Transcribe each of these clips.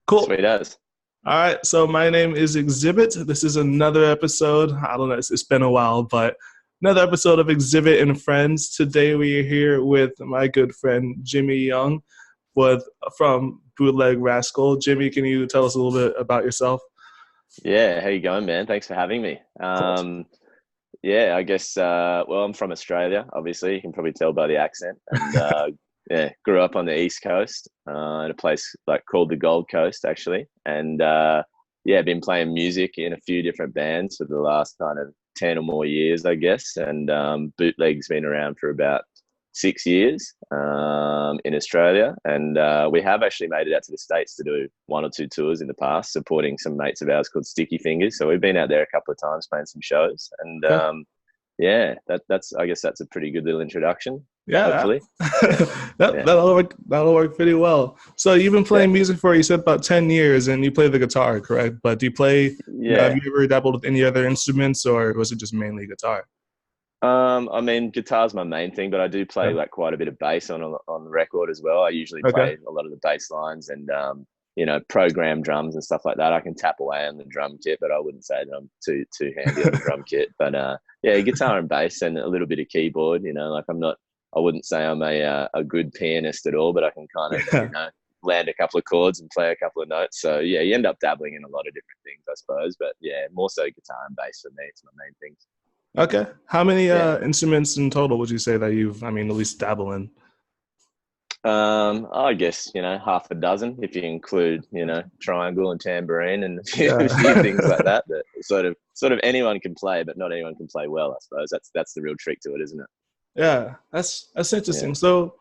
Cool. Sweet as. All right. So my name is Exhibit. This is another episode. I don't know. It's been a while, but another episode of Exhibit and Friends. Today we are here with my good friend Jimmy Young, with from Bootleg Rascal. Jimmy, can you tell us a little bit about yourself? Yeah, how you going, man? Thanks for having me. Of course. Yeah, I guess. Well, I'm from Australia. Obviously, you can probably tell by the accent. And yeah, grew up on the East Coast, in a place like called the Gold Coast, actually. And yeah, been playing music in a few different bands for the last kind of 10 or more years, I guess. And Bootleg's been around for about 6 years in Australia, and we have actually made it out to the States to do one or two tours in the past, supporting some mates of ours called Sticky Fingers. So we've been out there a couple of times playing some shows, and Okay. yeah, that's I guess that's a pretty good little introduction. Yeah. Hopefully, yeah, that, yeah, that'll work. That'll work pretty well. So you've been yeah, playing music for, you said, about 10 years, and you play the guitar, correct? But do you play? Have yeah. you ever dabbled with any other instruments, or was it just mainly guitar? I mean, guitar's my main thing, but I do play Okay. like quite a bit of bass on the record as well. I usually Okay. play a lot of the bass lines and program drums and stuff like that. I can tap away on the drum kit, but I wouldn't say that I'm too handy on the drum kit. But yeah, guitar and bass and a little bit of keyboard. Like I wouldn't say I'm a good pianist at all, but I can kind of Yeah. land a couple of chords and play a couple of notes. So yeah, you end up dabbling in a lot of different things, I suppose. But yeah, more so guitar and bass for me. It's my main things. Okay. How many Yeah. instruments in total would you say that you've, I mean, at least dabble in? I guess, half a dozen if you include, triangle and tambourine and a few, Yeah. a few things like that that sort of anyone can play, but not anyone can play well, I suppose. That's the real trick to it, isn't it? Yeah. That's Yeah. interesting. So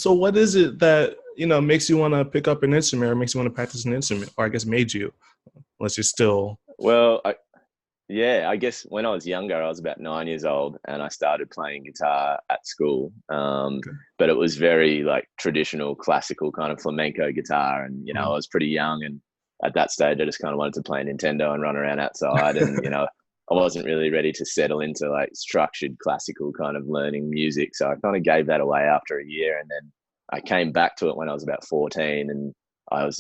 what is it that, makes you want to pick up an instrument, or makes you want to practice an instrument, or I guess made you, unless you're still. Well, yeah, I guess when I was younger, I was about 9 years old, and I started playing guitar at school. But it was very like traditional, classical kind of flamenco guitar, and I Mm. was pretty young, and at that stage, I just kind of wanted to play Nintendo and run around outside, and I wasn't really ready to settle into like structured classical kind of learning music, so I kind of gave that away after a year, and then I came back to it when I was about 14, and I was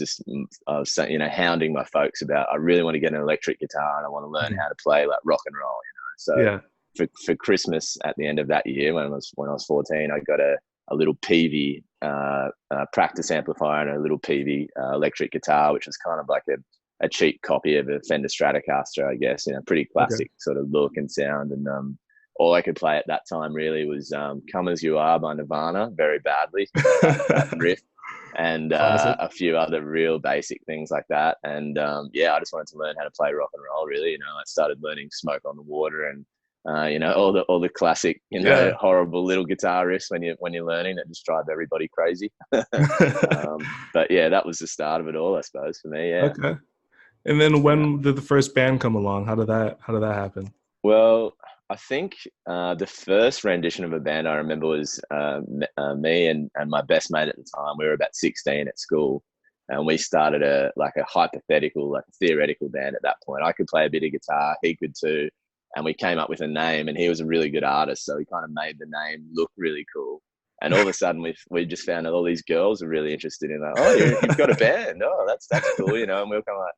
hounding my folks about I really want to get an electric guitar and I want to learn how to play like rock and roll. So Yeah. for Christmas at the end of that year when I was 14, I got a little PV practice amplifier and a little PV electric guitar, which was kind of like a cheap copy of a Fender Stratocaster, I guess. Pretty Okay. classic sort of look and sound, and all I could play at that time really was "Come as You Are" by Nirvana, very badly. That riff and Classic. a few other real basic things like that. And yeah, I just wanted to learn how to play rock and roll. Really, I started learning "Smoke on the Water" and all the classic, Yeah. horrible little guitar riffs when you're learning that just drive everybody crazy. But yeah, that was the start of it all, I suppose, for me. Yeah, Okay. And then yeah. when did the first band come along? How did that happen? Well, I think the first rendition of a band I remember was me and my best mate at the time. We were about 16 at school, and we started a hypothetical, like a theoretical band at that point. I could play a bit of guitar, he could too, and we came up with a name. And he was a really good artist, so we kind of made the name look really cool. And all of a sudden, we just found that all these girls were really interested in that. Oh, you've got a band. Oh, that's cool, And we were kind of like,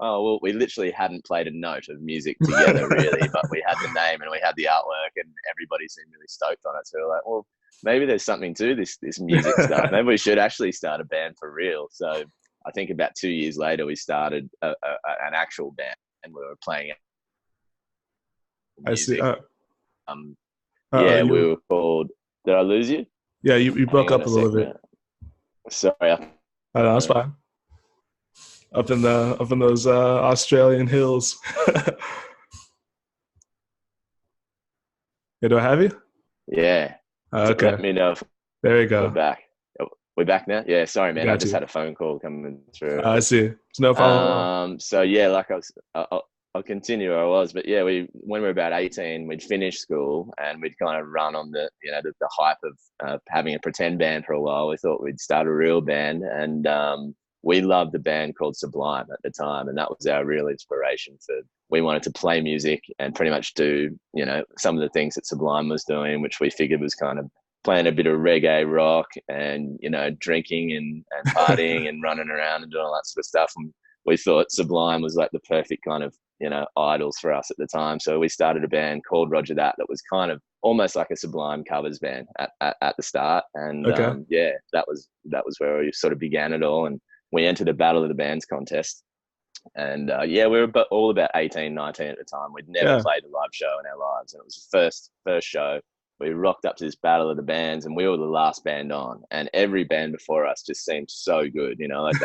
oh, well, we literally hadn't played a note of music together, really, but we had the name and we had the artwork, and everybody seemed really stoked on it. So we're like, well, maybe there's something to this music stuff. Maybe we should actually start a band for real. So I think about 2 years later, we started an actual band, and we were playing I see. music. Um, yeah, we You. were called. Did I lose you? Yeah, you broke Hang on up a a little sec, bit. man. Sorry. That's fine. Up in those Australian hills. Yeah, do I have you? Yeah. So Okay. let me know if There you we're go. back. We're back now. Yeah, sorry, man. I Got just you. had a phone call coming through. I see. It's no problem at all. So yeah, like I'll continue where I was, but yeah, when we were about 18, we'd finished school and we'd kind of run on the hype of having a pretend band for a while. We thought we'd start a real band, and we loved the band called Sublime at the time, and that was our real inspiration for. We wanted to play music and pretty much do some of the things that Sublime was doing, which we figured was kind of playing a bit of reggae rock and, drinking and partying and running around and doing all that sort of stuff. And we thought Sublime was like the perfect kind of, idols for us at the time. So we started a band called Roger That was kind of almost like a Sublime covers band at the start. And Okay. that was where we sort of began it all. And we entered a Battle of the Bands contest. And we were all about 18, 19 at the time. We'd never Yeah. played a live show in our lives. And it was the first show. We rocked up to this Battle of the Bands, and we were the last band on. And every band before us just seemed so good, like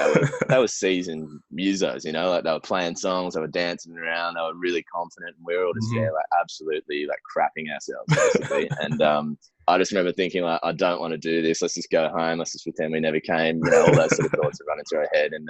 they were seasoned musos, like they were playing songs, they were dancing around, they were really confident, and we were all just there, like absolutely like crapping ourselves basically. And I just remember thinking, like, I don't want to do this. Let's just go home. Let's just pretend we never came. All those sort of thoughts are running through our head. And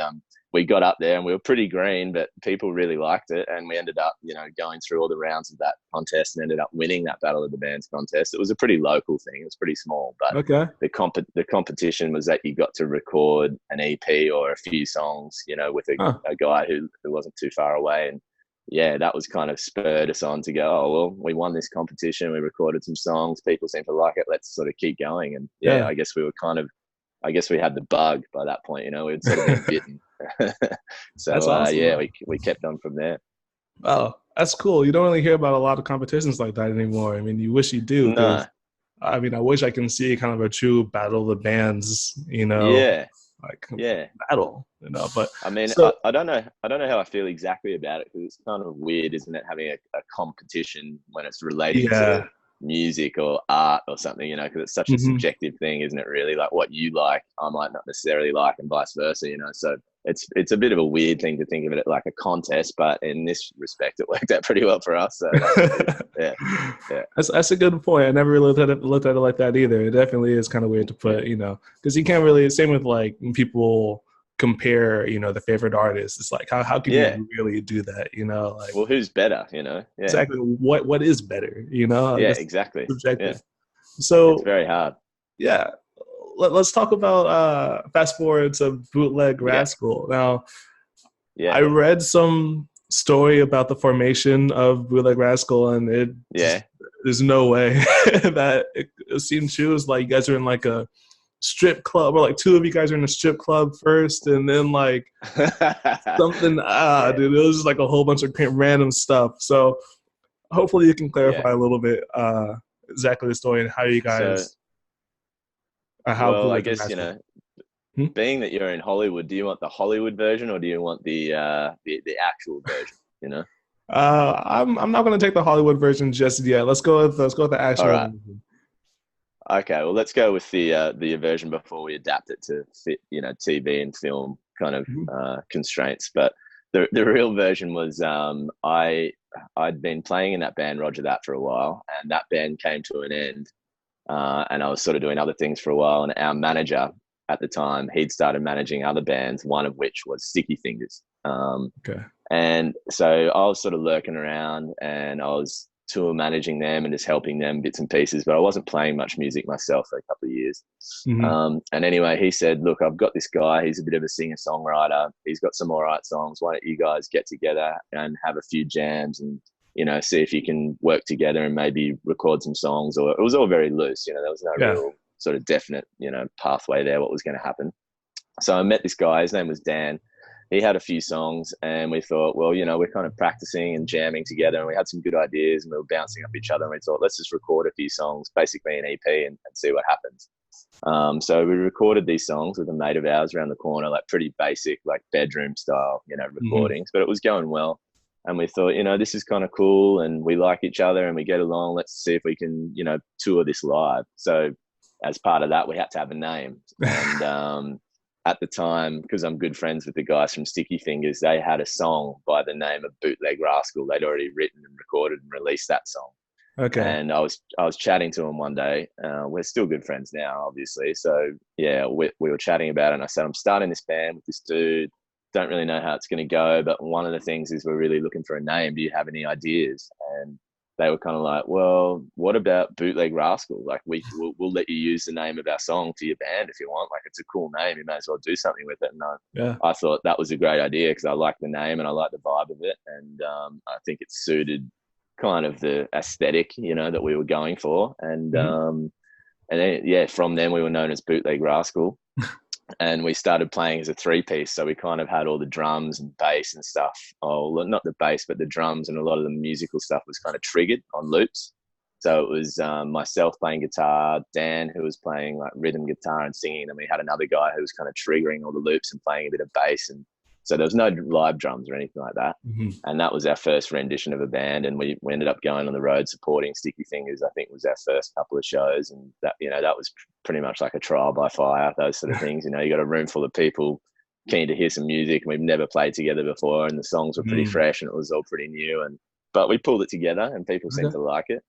we got up there and we were pretty green, but people really liked it. And we ended up, going through all the rounds of that contest and ended up winning that Battle of the Bands contest. It was a pretty local thing. It was pretty small, but Okay. the competition was that you got to record an EP or a few songs, with a guy who wasn't too far away. And that was kind of spurred us on to go, oh, well, we won this competition. We recorded some songs. People seem to like it. Let's sort of keep going. And I guess we had the bug by that point, we'd sort of been bitten. So That's awesome. we kept on from there. Oh, that's cool. You don't really hear about a lot of competitions like that anymore. I mean, you wish you do, No. because I mean, I wish I can see kind of a true Battle of the Bands, Yeah. like Yeah. battle, but I mean, so I don't know how I feel exactly about it, because it's kind of weird, isn't it, having a competition when it's relating to yeah. music or art or something, because it's such a Hmm. subjective thing, isn't it, really? Like what you like, I might not necessarily like, and vice versa, so it's a bit of a weird thing to think of it like a contest, but in this respect, it worked out pretty well for us. So yeah. That's a good point. I never really looked at it like that either. It definitely is kind of weird to put, because you can't really. Same with like when people compare, the favorite artists. It's like how can Yeah. you really do that? Like, Well, who's better? Yeah. exactly what is better? I Yeah. guess Exactly. Yeah. subjective. It's So very hard. yeah, let's talk about fast forward to Bootleg Yeah. Rascal. Now, Yeah. I read some story about the formation of Bootleg Rascal, and it just, Yeah. there's no way that it seemed true. It was like you guys are in like a strip club, or like two of you guys are in a strip club first, and then like something. Yeah. Dude, it was just like a whole bunch of random stuff. So hopefully you can Yeah. clarify a little bit exactly the story and how you So, guys, how well, I Bootleg guess, Rascal. Hmm? being that you're in Hollywood, do you want the Hollywood version or do you want the actual version? I'm not going to take the Hollywood version just yet. Let's go with the All actual right. version. Okay. Well, let's go with the version before we adapt it to fit, TV and film kind of Mhm. constraints. But the real version was I'd been playing in that band Roger That for a while, and that band came to an end. And I was sort of doing other things for a while. And our manager at the time, he'd started managing other bands, one of which was Sticky Fingers. Okay. And so I was sort of lurking around, and I was tour managing them and just helping them bits and pieces, but I wasn't playing much music myself for a couple of years. Mm-hmm. And anyway, he said, look, I've got this guy. He's a bit of a singer-songwriter. He's got some all right songs. Why don't you guys get together and have a few jams and, see if you can work together and maybe record some songs? Or it was all very loose. There was no Yeah. real sort of definite, pathway there, what was going to happen. So I met this guy. His name was Dan. He had a few songs, and we thought, well, we're kind of practicing and jamming together, and we had some good ideas, and we were bouncing off each other, and we thought, let's just record a few songs, basically an EP, and see what happens. So we recorded these songs with a mate of ours around the corner, like pretty basic, like bedroom style, recordings, but it was going well. And we thought, this is kind of cool, and we like each other and we get along. Let's see if we can, tour this live. So as part of that, we had to have a name. And at the time, because I'm good friends with the guys from Sticky Fingers, they had a song by the name of Bootleg Rascal. They'd already written and recorded and released that song. Okay. And I was chatting to him one day. We're still good friends now, obviously. So yeah, we were chatting about it, and I said, I'm starting this band with this dude. Don't really know how it's going to go, but one of the things is we're really looking for a name. Do you have any ideas? And they were kind of like, well, what about Bootleg Rascal? Like, we'll let you use the name of our song to your band if you want. Like, it's a cool name. You may as well do something with it. And I thought that was a great idea because I like the name and I like the vibe of it. And I think it suited kind of the aesthetic, that we were going for. And And then, from then we were known as Bootleg Rascal. And we started playing as a three-piece. So we kind of had all the drums and bass and stuff. Oh, not the bass, but the drums, and a lot of the musical stuff was kind of triggered on loops. So it was myself playing guitar, Dan, who was playing like rhythm guitar and singing. And we had another guy who was kind of triggering all the loops and playing a bit of bass. And so there was no live drums or anything like that. Mm-hmm. And that was our first rendition of a band. And we ended up going on the road supporting Sticky Fingers. I think was our first couple of shows. And that, that was pretty much like a trial by fire, those sort of things. You got a room full of people keen to hear some music. And we've never played together before. And the songs were pretty fresh and it was all pretty new. But we pulled it together and people seemed to like it.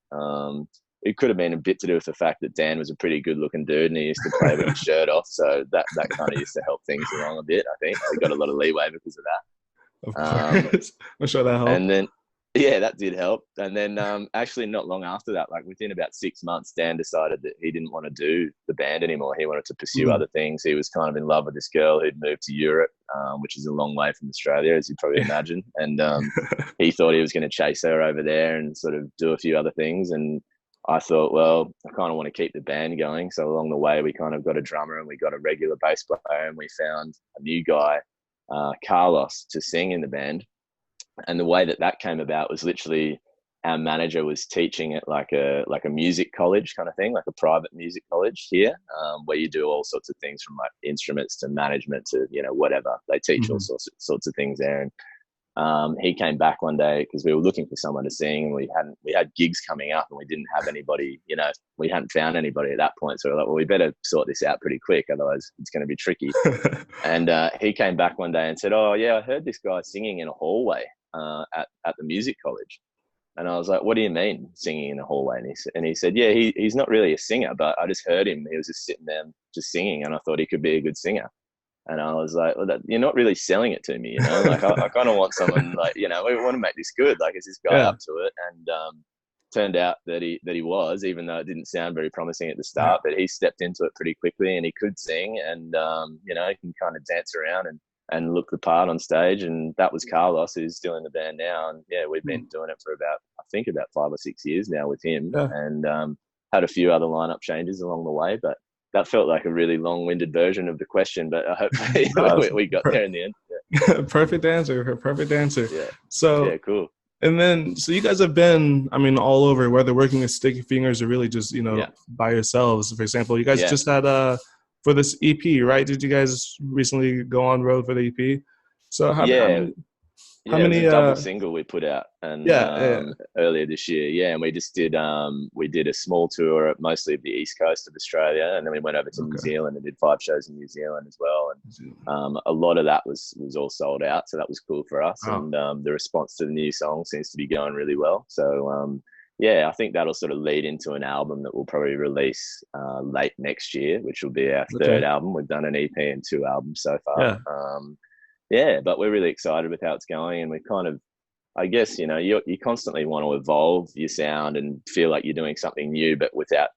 It could have been a bit to do with the fact that Dan was a pretty good looking dude and he used to play with his shirt off. So that kind of used to help things along a bit, I think. We got a lot of leeway because of that. Of course. I'm sure that helped. And then, yeah, that did help. And then actually not long after that, like within about 6 months, Dan decided that he didn't want to do the band anymore. He wanted to pursue other things. He was kind of in love with this girl who'd moved to Europe, which is a long way from Australia, as you probably imagine. And he thought he was going to chase her over there and sort of do a few other things. And I thought, well, I kind of want to keep the band going. So along the way, we kind of got a drummer and we got a regular bass player and we found a new guy, Carlos, to sing in the band. And the way that came about was literally our manager was teaching at like a music college kind of thing, like a private music college here, where you do all sorts of things from like instruments to management to, whatever. They teach all sorts of things there. And he came back one day because we were looking for someone to sing and we had gigs coming up and we didn't have anybody, we hadn't found anybody at that point. So we're like, well, we better sort this out pretty quick. Otherwise it's going to be tricky. And he came back one day and said, oh yeah, I heard this guy singing in a hallway at the music college. And I was like, what do you mean singing in a hallway? And he said, yeah, he's not really a singer, but I just heard him. He was just sitting there just singing and I thought he could be a good singer. And I was like, well, you're not really selling it to me, like I kind of want someone like, we want to make this good. Like, is this guy up to it? And turned out that he was, even though it didn't sound very promising at the start, but he stepped into it pretty quickly and he could sing and, he can kind of dance around and look the part on stage. And that was Carlos, who's still in the band now. And yeah, we've been doing it for about 5 or 6 years now with him and had a few other lineup changes along the way, but that felt like a really long-winded version of the question, but hopefully we got there in the end. Yeah. Perfect answer. Yeah. So yeah, cool. And then, so you guys have been, all over, whether working with Sticky Fingers or really just, by yourselves. For example, you guys just had for this EP, right? Did you guys recently go on road for the EP? So how many it was a double single we put out and earlier this year, and we just did we did a small tour mostly of the east coast of Australia, and then we went over to New Zealand and did 5 shows in New Zealand as well, and a lot of that was all sold out, so that was cool for us. And the response to the new song seems to be going really well, so I think that'll sort of lead into an album that we'll probably release late next year, which will be our third album. We've done an EP and 2 albums so far. But we're really excited with how it's going, and we kind of, I guess, you constantly want to evolve your sound and feel like you're doing something new, but without,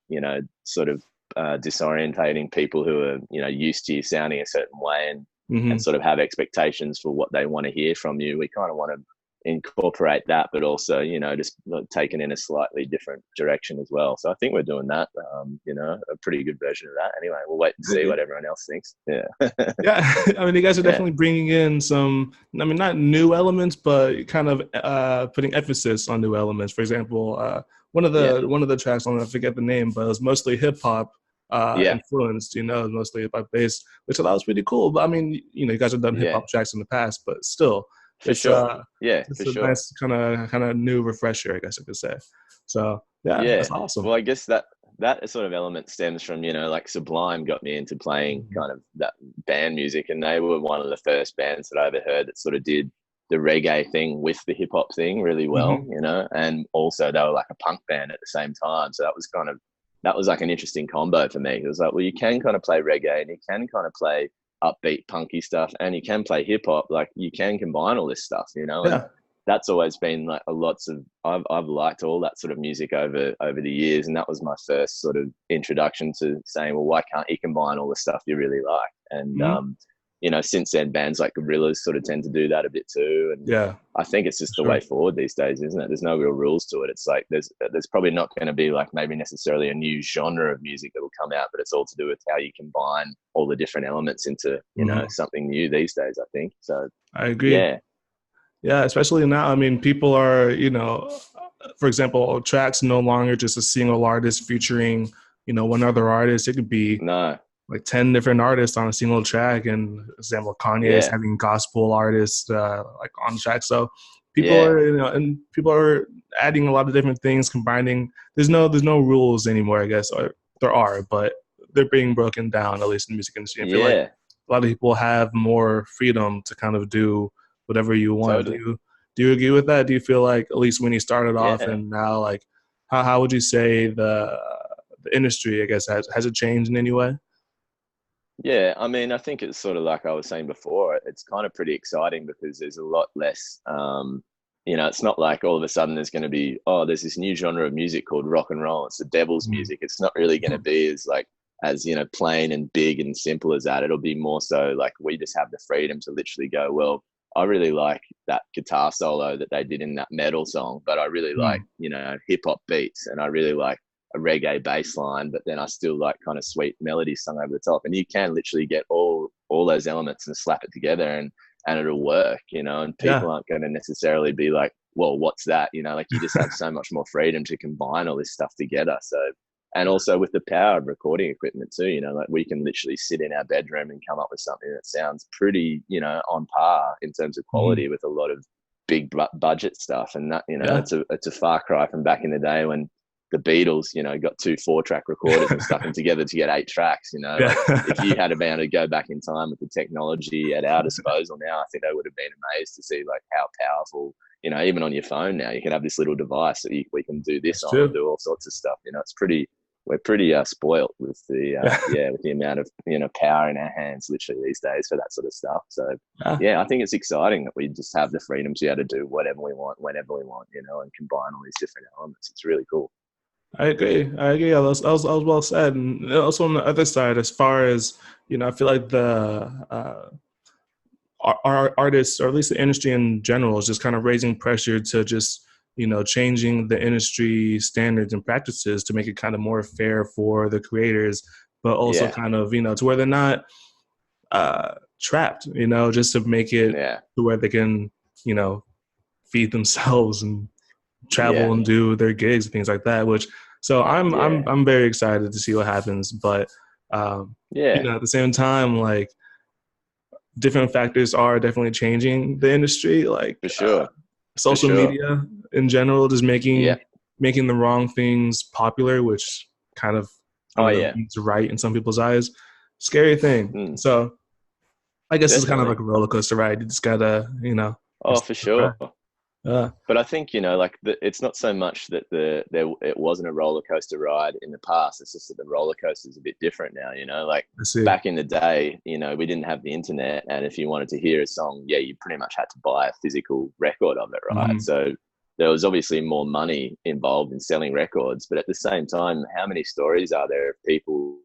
sort of disorientating people who are, used to you sounding a certain way and sort of have expectations for what they want to hear from you. We kind of want to incorporate that, but also, just take it in a slightly different direction as well. So I think we're doing that, a pretty good version of that. Anyway, we'll wait and see what everyone else thinks. Yeah. You guys are definitely bringing in some, not new elements, but kind of putting emphasis on new elements. For example, one of the tracks, I forget the name, but it was mostly hip hop influenced, mostly hip hop based, which I thought was pretty cool. But you guys have done hip hop tracks in the past, but still. It's a nice kind of new refresher, I guess I could say. So that's awesome. Well, I guess that sort of element stems from, like Sublime got me into playing kind of that band music, and they were one of the first bands that I ever heard that sort of did the reggae thing with the hip hop thing really well, and also they were like a punk band at the same time. So that was like an interesting combo for me. It was like, well, you can kind of play reggae and you can kind of play upbeat punky stuff and you can play hip hop, like you can combine all this stuff, and that's always been like I've liked all that sort of music over the years, and that was my first sort of introduction to saying, well, why can't you combine all the stuff you really like? And since then, bands like Gorillaz sort of tend to do that a bit too. And Yeah, I think it's just the sure. way forward these days, isn't it? There's no real rules to it. It's like there's probably not going to be like maybe necessarily a new genre of music that will come out, but it's all to do with how you combine all the different elements into something new these days, I think. So I agree. yeah, Yeah, especially now. I mean, people are, for example, tracks no longer just a single artist featuring, one other artist. It could be no, like 10 different artists on a single track. And for example, Kanye is yeah, having gospel artists like on the track. So people yeah, are, and people are adding a lot of different things, combining. There's no rules anymore, I guess, or there are, but they're being broken down, at least in the music industry. I feel like yeah, a lot of people have more freedom to kind of do whatever you want. Do totally, you agree with that? Do you feel like, at least when you started off yeah. and now, like how would you say the industry, I guess, has it changed in any way? Yeah, I mean, I think it's sort of like I was saying before, it's kind of pretty exciting because there's a lot less, it's not like all of a sudden there's going to be, oh, there's this new genre of music called rock and roll. It's the devil's Mm. music. It's not really going to be as plain and big and simple as that. It'll be more so like we just have the freedom to literally go, well, I really like that guitar solo that they did in that metal song, but I really like, Mm. hip hop beats, and I really like a reggae bass line, but then I still like kind of sweet melodies sung over the top. And you can literally get all those elements and slap it together, and it'll work, and Yeah. people aren't going to necessarily be like, well, what's that? Like you just have so much more freedom to combine all this stuff together. So, and also with the power of recording equipment too, like we can literally sit in our bedroom and come up with something that sounds pretty, on par in terms of Mhm. quality with a lot of big budget stuff. And that, Yeah. it's a far cry from back in the day when the Beatles, got two 4-track recorders and stuck them together to get 8 tracks. Yeah. Like if you had been able to go back in time with the technology at our disposal now, I think they would have been amazed to see like how powerful, even on your phone now, you can have this little device that we can do this That's on and true. do all sorts of stuff. We're pretty spoilt with the Yeah. with the amount of power in our hands literally these days for that sort of stuff. So Yeah. yeah, I think it's exciting that we just have the freedom to be able to do whatever we want whenever we want, and combine all these different elements. It's really cool. I agree. I agree. That was well said. And also on the other side, as far as, I feel like the our artists, or at least the industry in general, is just kind of raising pressure to just, changing the industry standards and practices to make it kind of more fair for the creators, but also Yeah, kind of, to where they're not trapped, just to make it yeah, to where they can, you know, feed themselves and travel yeah, and do their gigs and things like that. Which, so I'm I'm yeah, I'm very excited to see what happens. But yeah, at the same time, like, different factors are definitely changing the industry, like for sure, for social sure. media in general, just Yeah. making the wrong things popular, which kind of, I Oh don't know, yeah. is right in some people's eyes. Scary thing. Mm, So I guess it's kind of definitely. like a roller coaster ride. You just gotta, Oh, for sure. uh, But I think like it's not so much that it wasn't a roller coaster ride in the past. It's just that the roller coaster is a bit different now. Like I see. back in the day, we didn't have the internet, and if you wanted to hear a song, yeah, you pretty much had to buy a physical record of it, right? Hmm. So there was obviously more money involved in selling records, but at the same time, how many stories are there of people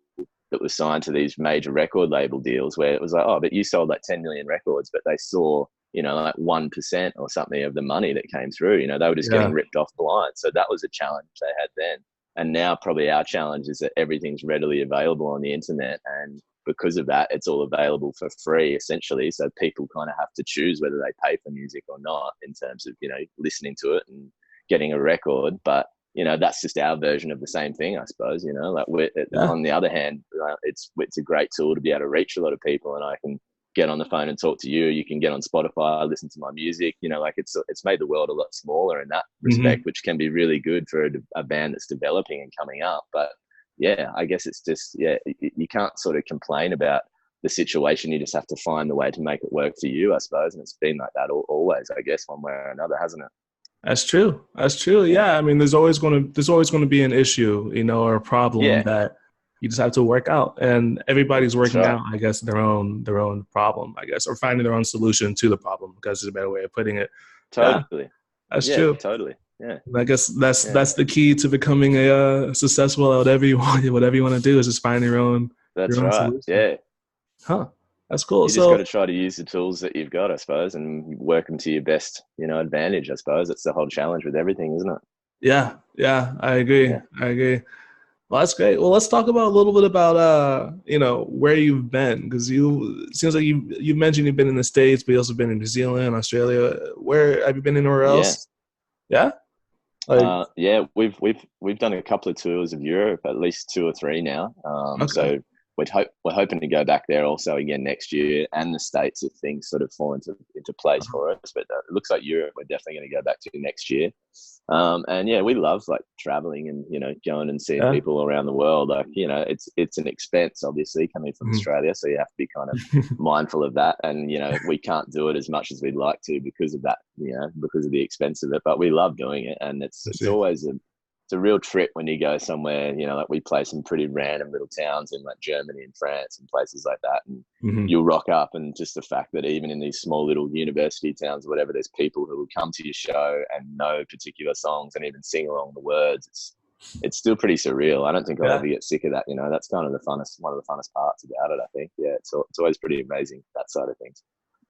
that were signed to these major record label deals where it was like, oh, but you sold like 10 million records, but they saw like 1% or something of the money that came through. They were just getting Yeah. ripped off blind. So that was a challenge they had then. And now probably our challenge is that everything's readily available on the internet. And because of that, it's all available for free, essentially. So people kind of have to choose whether they pay for music or not in terms of, listening to it and getting a record. But, that's just our version of the same thing, I suppose. Like Yeah. on the other hand, it's a great tool to be able to reach a lot of people, and I can get on the phone and talk to you. You can get on Spotify, listen to my music. Like it's made the world a lot smaller in that Hmm. respect, which can be really good for a band that's developing and coming up. But yeah, I guess it's just you can't sort of complain about the situation. You just have to find the way to make it work for you, I suppose. And it's been like that always, I guess, one way or another, hasn't it? That's true. That's true. Yeah, Yeah. I mean, there's always gonna be an issue, or a problem yeah, that you just have to work out, and everybody's that's working right. out, I guess, their own problem, I guess, or finding their own solution to the problem, because it's a better way of putting it. Yeah, Totally. that's Yeah, true. totally. Yeah, And I guess that's yeah, that's the key to becoming a successful at whatever you want. Whatever you want to do is just find your own that's right. solution. Yeah. Huh? That's cool. You just got to So try to use the tools that you've got, I suppose, and work them to your best, advantage. I suppose that's the whole challenge with everything, isn't it? yeah, yeah, I agree. Yeah. I agree. Well, that's great. Well, let's talk about a little bit about where you've been, because you it seems like you mentioned you've been in the States, but you also been in New Zealand, Australia. Where have you been anywhere Yeah. else? Yeah. Like, Yeah, we've done a couple of tours of Europe, at least two or three now. okay. So we're hoping to go back there also again next year, and the States if things sort of fall into place for us. But it looks like Europe we're definitely going to go back to next year. And yeah, we love like traveling and going and seeing Yeah. people around the world. Like it's an expense obviously coming from Mhm. Australia, so you have to be kind of mindful of that. And we can't do it as much as we'd like to because of that. Because of the expense of it. But we love doing it, and I it's see. always a real trip when you go somewhere. Like we play some pretty random little towns in like Germany and France and places like that, and Hmm. you'll rock up, and just the fact that even in these small little university towns or whatever, there's people who will come to your show and know particular songs and even sing along the words. It's still pretty surreal. I don't think I'll Yeah. ever get sick of that. That's kind of one of the funnest parts about it. I think. Yeah, it's always pretty amazing, that side of things.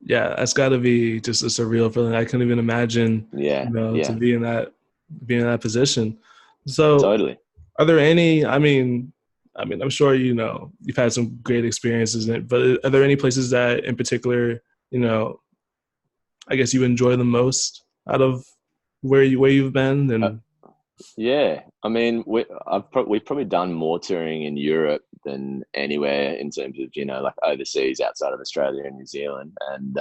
Yeah, that's got to be just a surreal feeling. I couldn't even imagine, Yeah, to yeah, be in that position. So, totally. are there any? I mean, I'm sure you've had some great experiences in it, but are there any places that, in particular, you know, I guess you enjoy the most out of where you've been? Uh, And Yeah, I mean, we've probably done more touring in Europe than anywhere in terms of like overseas outside of Australia and New Zealand, and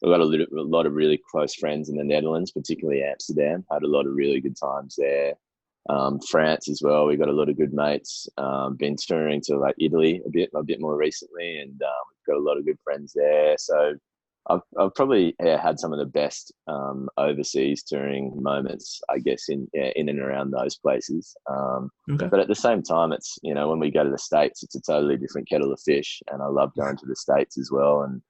we've got a lot of really close friends in the Netherlands, particularly Amsterdam. Had a lot of really good times there. France as well. We got a lot of good mates. Been touring to like Italy a bit more recently, and we've got a lot of good friends there. So I've probably had some of the best overseas touring moments, I guess, in and around those places. okay, But at the same time, it's when we go to the States, it's a totally different kettle of fish, and I love going to the States as well. And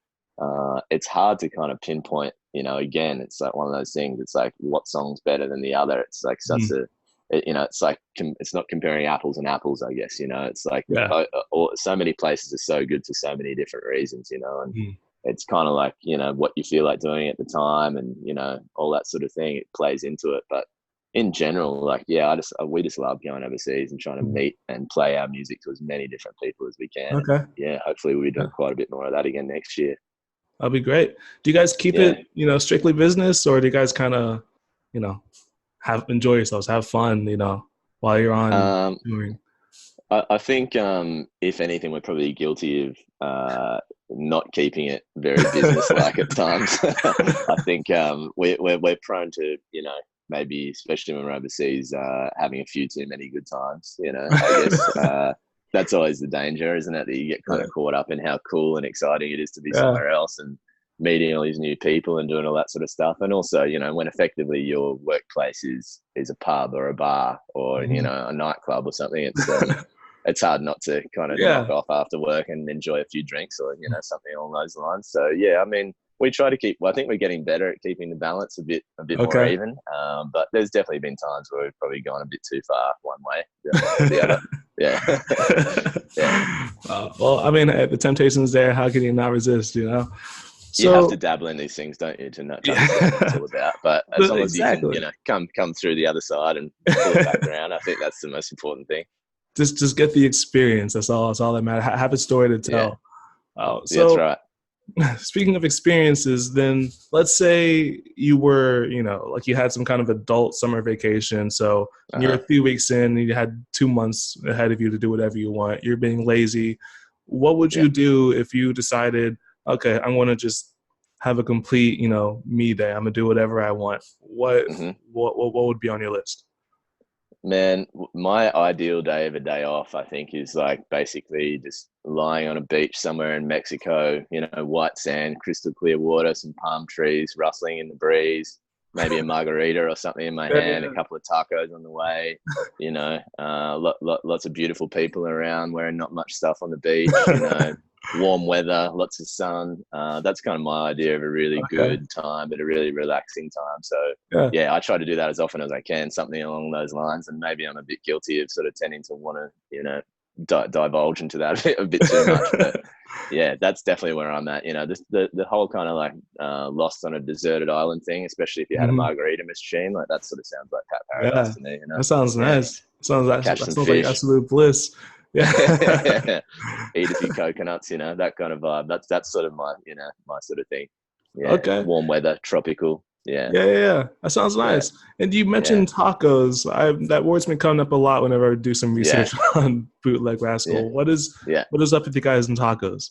it's hard to kind of pinpoint. Again, it's like one of those things. It's like what song's better than the other. It's like such mm, a it's like it's not comparing apples and apples, I guess. It's like yeah, so many places are so good for so many different reasons, and mm, it's kind of like what you feel like doing at the time, and all that sort of thing. It plays into it, but in general, like yeah, we just love going overseas and trying to mm, meet and play our music to as many different people as we can. And okay, yeah, hopefully we'll be yeah, doing quite a bit more of that again next year. that'll be great. Do you guys keep Yeah. it, strictly business, or do you guys kind of, you know, have enjoy yourselves, have fun, while you're on Um, touring? I think if anything, we're probably guilty of not keeping it very business-like at times. I think we're prone to maybe especially when we're overseas having a few too many good times. I guess that's always the danger, isn't it? That you get kind Yeah, of caught up in how cool and exciting it is to be yeah, somewhere else and meeting all these new people and doing all that sort of stuff. And also, when effectively your workplace is a pub or a bar or mhm. a nightclub or something, it's hard not to kind of knock Yeah, off after work and enjoy a few drinks or something along those lines. So yeah, I mean, we try to keep. Well, I think we're getting better at keeping the balance a bit more okay. even. But there's definitely been times where we've probably gone a bit too far one way or the other. Yeah, yeah, Well, I mean, the temptation's there. How can you not resist? you have to So, dabble in these things, don't you, to not to understand what it's yeah, all about. But as long as you can, exactly. come through the other side and pull it back around, I think that's the most important thing. Just get the experience. That's all. That's all that matters. Have a story to Yeah, tell. that's So right. speaking of experiences, then let's say you were, like you had some kind of adult summer vacation. So Uh you're huh. a few weeks in, and you had 2 months ahead of you to do whatever you want. You're being lazy. What would Yeah. you do if you decided, okay, I'm going to just have a complete, me day. I'm gonna do whatever I want. What hmm what would be on your list? Man, my ideal day of a day off, I think, is like basically just lying on a beach somewhere in Mexico, white sand, crystal clear water, some palm trees rustling in the breeze, maybe a margarita or something in my Yeah, hand, a yeah. couple of tacos on the way, lots of beautiful people around wearing not much stuff on the beach, warm weather, lots of sun. That's kind of my idea of a really Okay. good time, but a really relaxing time. So, Yeah. yeah, I try to do that as often as I can, something along those lines. And maybe I'm a bit guilty of sort of tending to want to, divulge into that a bit too much, but yeah, that's definitely where I'm at. You know, the whole kind of like lost on a deserted island thing, especially if you had a Hmm. margarita machine, like that sort of sounds like paradise Yeah, to me. You know, that sounds yeah, nice. Sounds catch that some sounds like fish, absolute bliss. Yeah. eat a few coconuts. You know, that kind of vibe. That's sort of my my sort of thing. Yeah, Okay. warm weather, tropical. Yeah, Yeah, yeah, yeah. That sounds yeah, nice. And you yeah, mentioned tacos. That word's been coming up a lot whenever I do some yeah, research on Bootleg yeah, Rascal. yeah. What is up with you guys and tacos?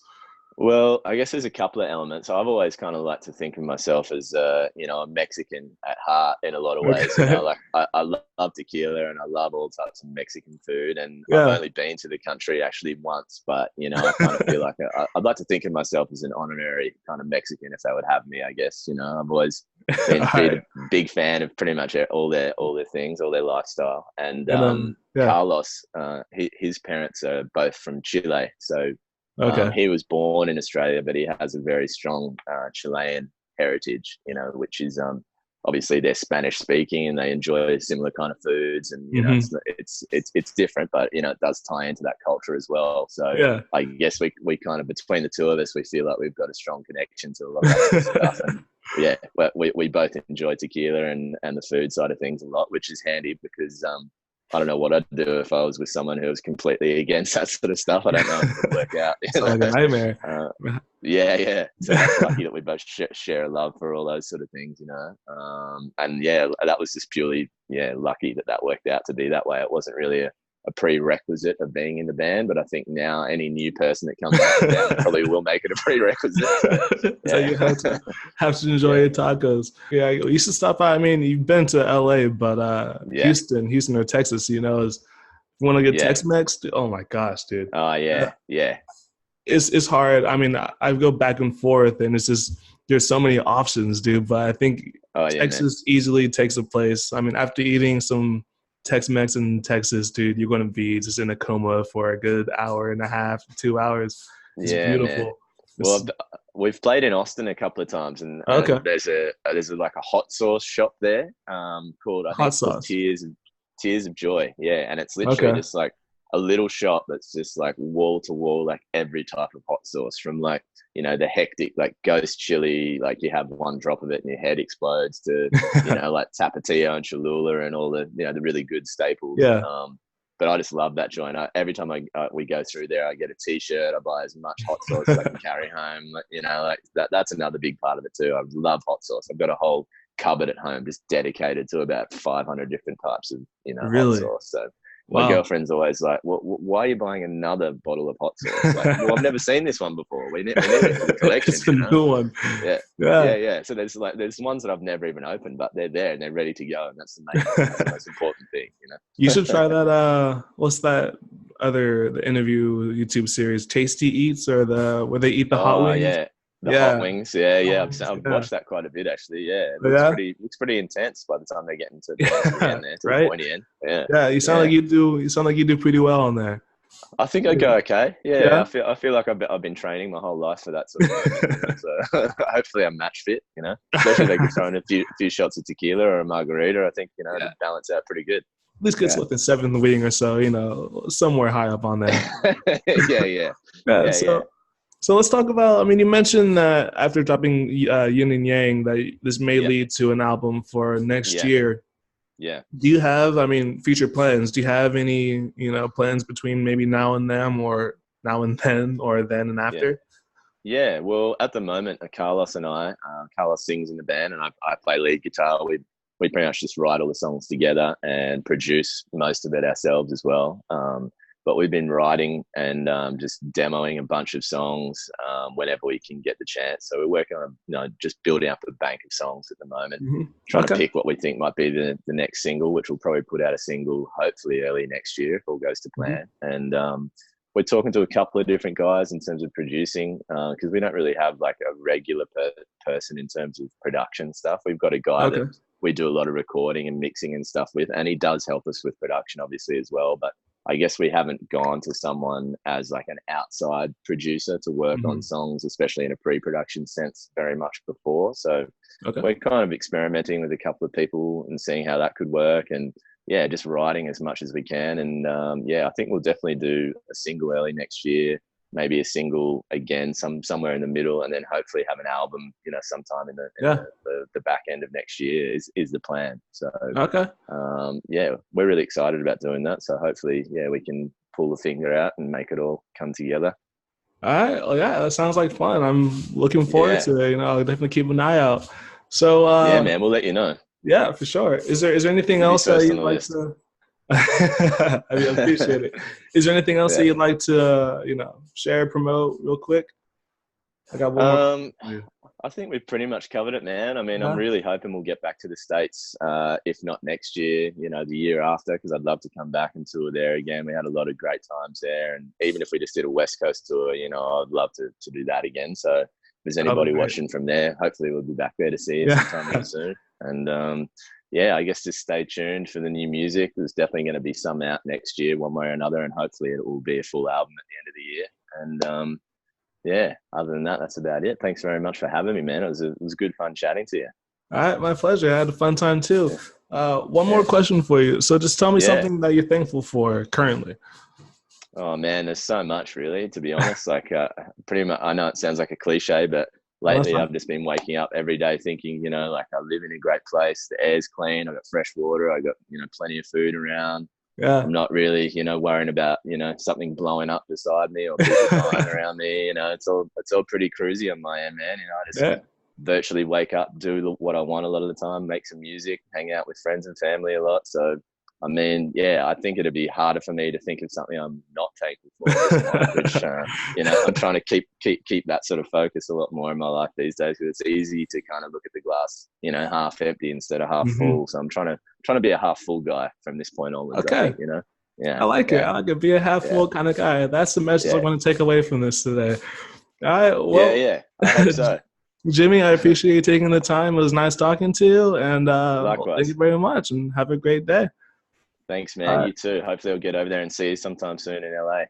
Well, I guess there's a couple of elements. I've always kind of liked to think of myself as, a Mexican at heart in a lot of ways. You know, Okay. like I love tequila and I love all types of Mexican food. And I've Yeah. only been to the country actually once, but I kind of feel like I'd like to think of myself as an honorary kind of Mexican if they would have me. I guess I've always All been right. a big fan of pretty much all their things, all their lifestyle. And And yeah. Carlos, his parents are both from Chile, so. Okay. He was born in Australia, but he has a very strong Chilean heritage, which is obviously they're Spanish speaking and they enjoy similar kind of foods, and Hmm. it's different, but it does tie into that culture as well. So Yeah. I guess we kind of, between the two of us, we feel like we've got a strong connection to a lot of that sort of stuff, and yeah, we both enjoy tequila and the food side of things a lot, which is handy because I don't know what I'd do if I was with someone who was completely against that sort of stuff. I don't know if it would work out. Sounds like a nightmare. Uh, yeah, yeah. So that's lucky that we both share a love for all those sort of things, And yeah, that was just purely, lucky that worked out to be that way. It wasn't really a prerequisite of being in the band, but I think now any new person that comes into the band probably will make it a prerequisite. So, So yeah, you have to enjoy yeah, your tacos. Yeah, you used to stop by. I mean, you've been to LA, but yeah, Houston or Texas, is you want to get yeah. Tex-Mex? Oh my gosh, dude. Oh, Uh, yeah, yeah. it's hard. I mean, I go back and forth, and it's just there's so many options, dude. But I think Oh, yeah, man. Texas easily takes a place. I mean, after eating some Tex-Mex in Texas, dude, you're going to be just in a coma for a good hour and a half, 2 hours. It's Yeah, man. beautiful. Well, It's, we've played in Austin a couple of times, and okay, there's like a hot sauce shop there, called, I think hot it's called sauce. Tears of Joy. Yeah, and it's literally Okay. just like a little shop that's just like wall to wall, like every type of hot sauce, from like the hectic like ghost chili, like you have one drop of it and your head explodes, to like Tapatio and Cholula and all the the really good staples. Yeah. But I just love that joint. Every time we go through there, I get a T-shirt. I buy as much hot sauce as I can carry home. Like that. That's another big part of it too. I love hot sauce. I've got a whole cupboard at home just dedicated to about 500 different types of hot Really? sauce. So my Wow. girlfriend's always like, "Why are you buying another bottle of hot sauce?" Like, well, I've never seen this one before. We need it for the collection, It's a new one. Yeah, Yeah. yeah, yeah. So there's ones that I've never even opened, but they're there and they're ready to go, and that's the main thing. That's the most important thing. You should try that. What's that the interview YouTube series, Tasty Eats, or the where they eat the hot Oh wings? yeah, the hot Yeah, wings. Yeah, hot yeah. wings. I've Yeah, watched that quite a bit actually. Yeah, it yeah, looks pretty intense by the time they get into the end there, to the right. pointy end. Yeah, Yeah, you sound like yeah. you do. You sound like you do pretty well on there. I think I go okay. Yeah, Yeah. I feel like I've been training my whole life for that sort of moment. So hopefully I'm match fit. Especially if they could throw in a few shots of tequila or a margarita. I think Yeah. it'd balance out pretty good. At least gets Yeah, like the seventh wing or so. Somewhere high up on there. yeah, yeah, Yeah. yeah, yeah, So let's talk about. I mean, you mentioned that after dropping Yin and Yang, that this may yeah, lead to an album for next yeah, year. yeah, Do you have, I mean, future plans? Do you have any, plans between maybe now and then, or now and then, or then and yeah. after? Yeah, well, at the moment, Carlos and Carlos sings in the band, and I play lead guitar. We pretty much just write all the songs together and produce most of it ourselves as well. But we've been writing and just demoing a bunch of songs whenever we can get the chance. So we're working on just building up a bank of songs at the moment, Hmm. trying to Okay. pick what we think might be the next single, which we'll probably put out a single hopefully early next year if all goes to Hmm. plan. And we're talking to a couple of different guys in terms of producing, because we don't really have like a regular person in terms of production stuff. We've got a guy that Okay. we do a lot of recording and mixing and stuff with, and he does help us with production obviously as well. But I guess we haven't gone to someone as like an outside producer to work on Hmm. songs, especially in a pre-production sense, very much before. So Okay. we're kind of experimenting with a couple of people and seeing how that could work. And yeah, just writing as much as we can. And yeah, I think we'll definitely do a single early next year, maybe a single again, somewhere in the middle, and then hopefully have an album, sometime in Yeah. the back end of next year is the plan. So Okay. yeah, we're really excited about doing that. So hopefully, yeah, we can pull the finger out and make it all come together. All right. Well, yeah, that sounds like fun. I'm looking forward Yeah, to it. I'll definitely keep an eye out. So, yeah, man, we'll let you know. yeah, for sure. Is there anything You'll be else that first on you'd the like list. to? I mean, I appreciate it. Is there anything else that Yeah. you'd like to, share, promote, real quick? I got one more question Um, for you. I think we've pretty much covered it, man. I mean, I'm Yeah. really hoping we'll get back to the States, if not next year, the year after, because I'd love to come back and tour there again. We had a lot of great times there. And even if we just did a West Coast tour, I'd love to do that again. So if there's That'll be anybody great. watching from there, hopefully we'll be back there to see you sometime real Yeah. soon. And yeah, I guess just stay tuned for the new music. There's definitely going to be some out next year, one way or another. And hopefully it will be a full album at the end of the year. And yeah, other than that, that's about it. Thanks very much for having me, man. It was good fun chatting to you. All right, my pleasure. I had a fun time too. Yeah, One more yeah, question for you. So just tell me yeah. something that you're thankful for currently. Oh man, there's so much really, to be honest. Like, pretty much. I know it sounds like a cliche, but Oh, that's lately fine. I've just been waking up every day thinking, like I live in a great place. The air's clean. I got fresh water. I got plenty of food around. Yeah. I'm not really, worrying about, something blowing up beside me or people dying around me. It's all pretty cruisy on my end, man. I just Yeah. virtually wake up, do what I want a lot of the time, make some music, hang out with friends and family a lot. So, I mean, yeah, I think it'd be harder for me to think of something I'm not thankful for at this point, which, I'm trying to keep that sort of focus a lot more in my life these days, because it's easy to kind of look at the glass, half empty instead of half Hmm. full. So I'm trying to be a half full guy from this point onwards, I Okay. think. Yeah, I like it. yeah, I like it. Be a half yeah, full kind of guy. That's the message I yeah, want to take away from this today. All right. yeah, Well, yeah. I hope so. Jimmy, I appreciate you taking the time. It was nice talking to you. And well, thank you Likewise. very much and have a great day. Thanks, All man. right. You too. Hopefully I'll get over there and see you sometime soon in LA.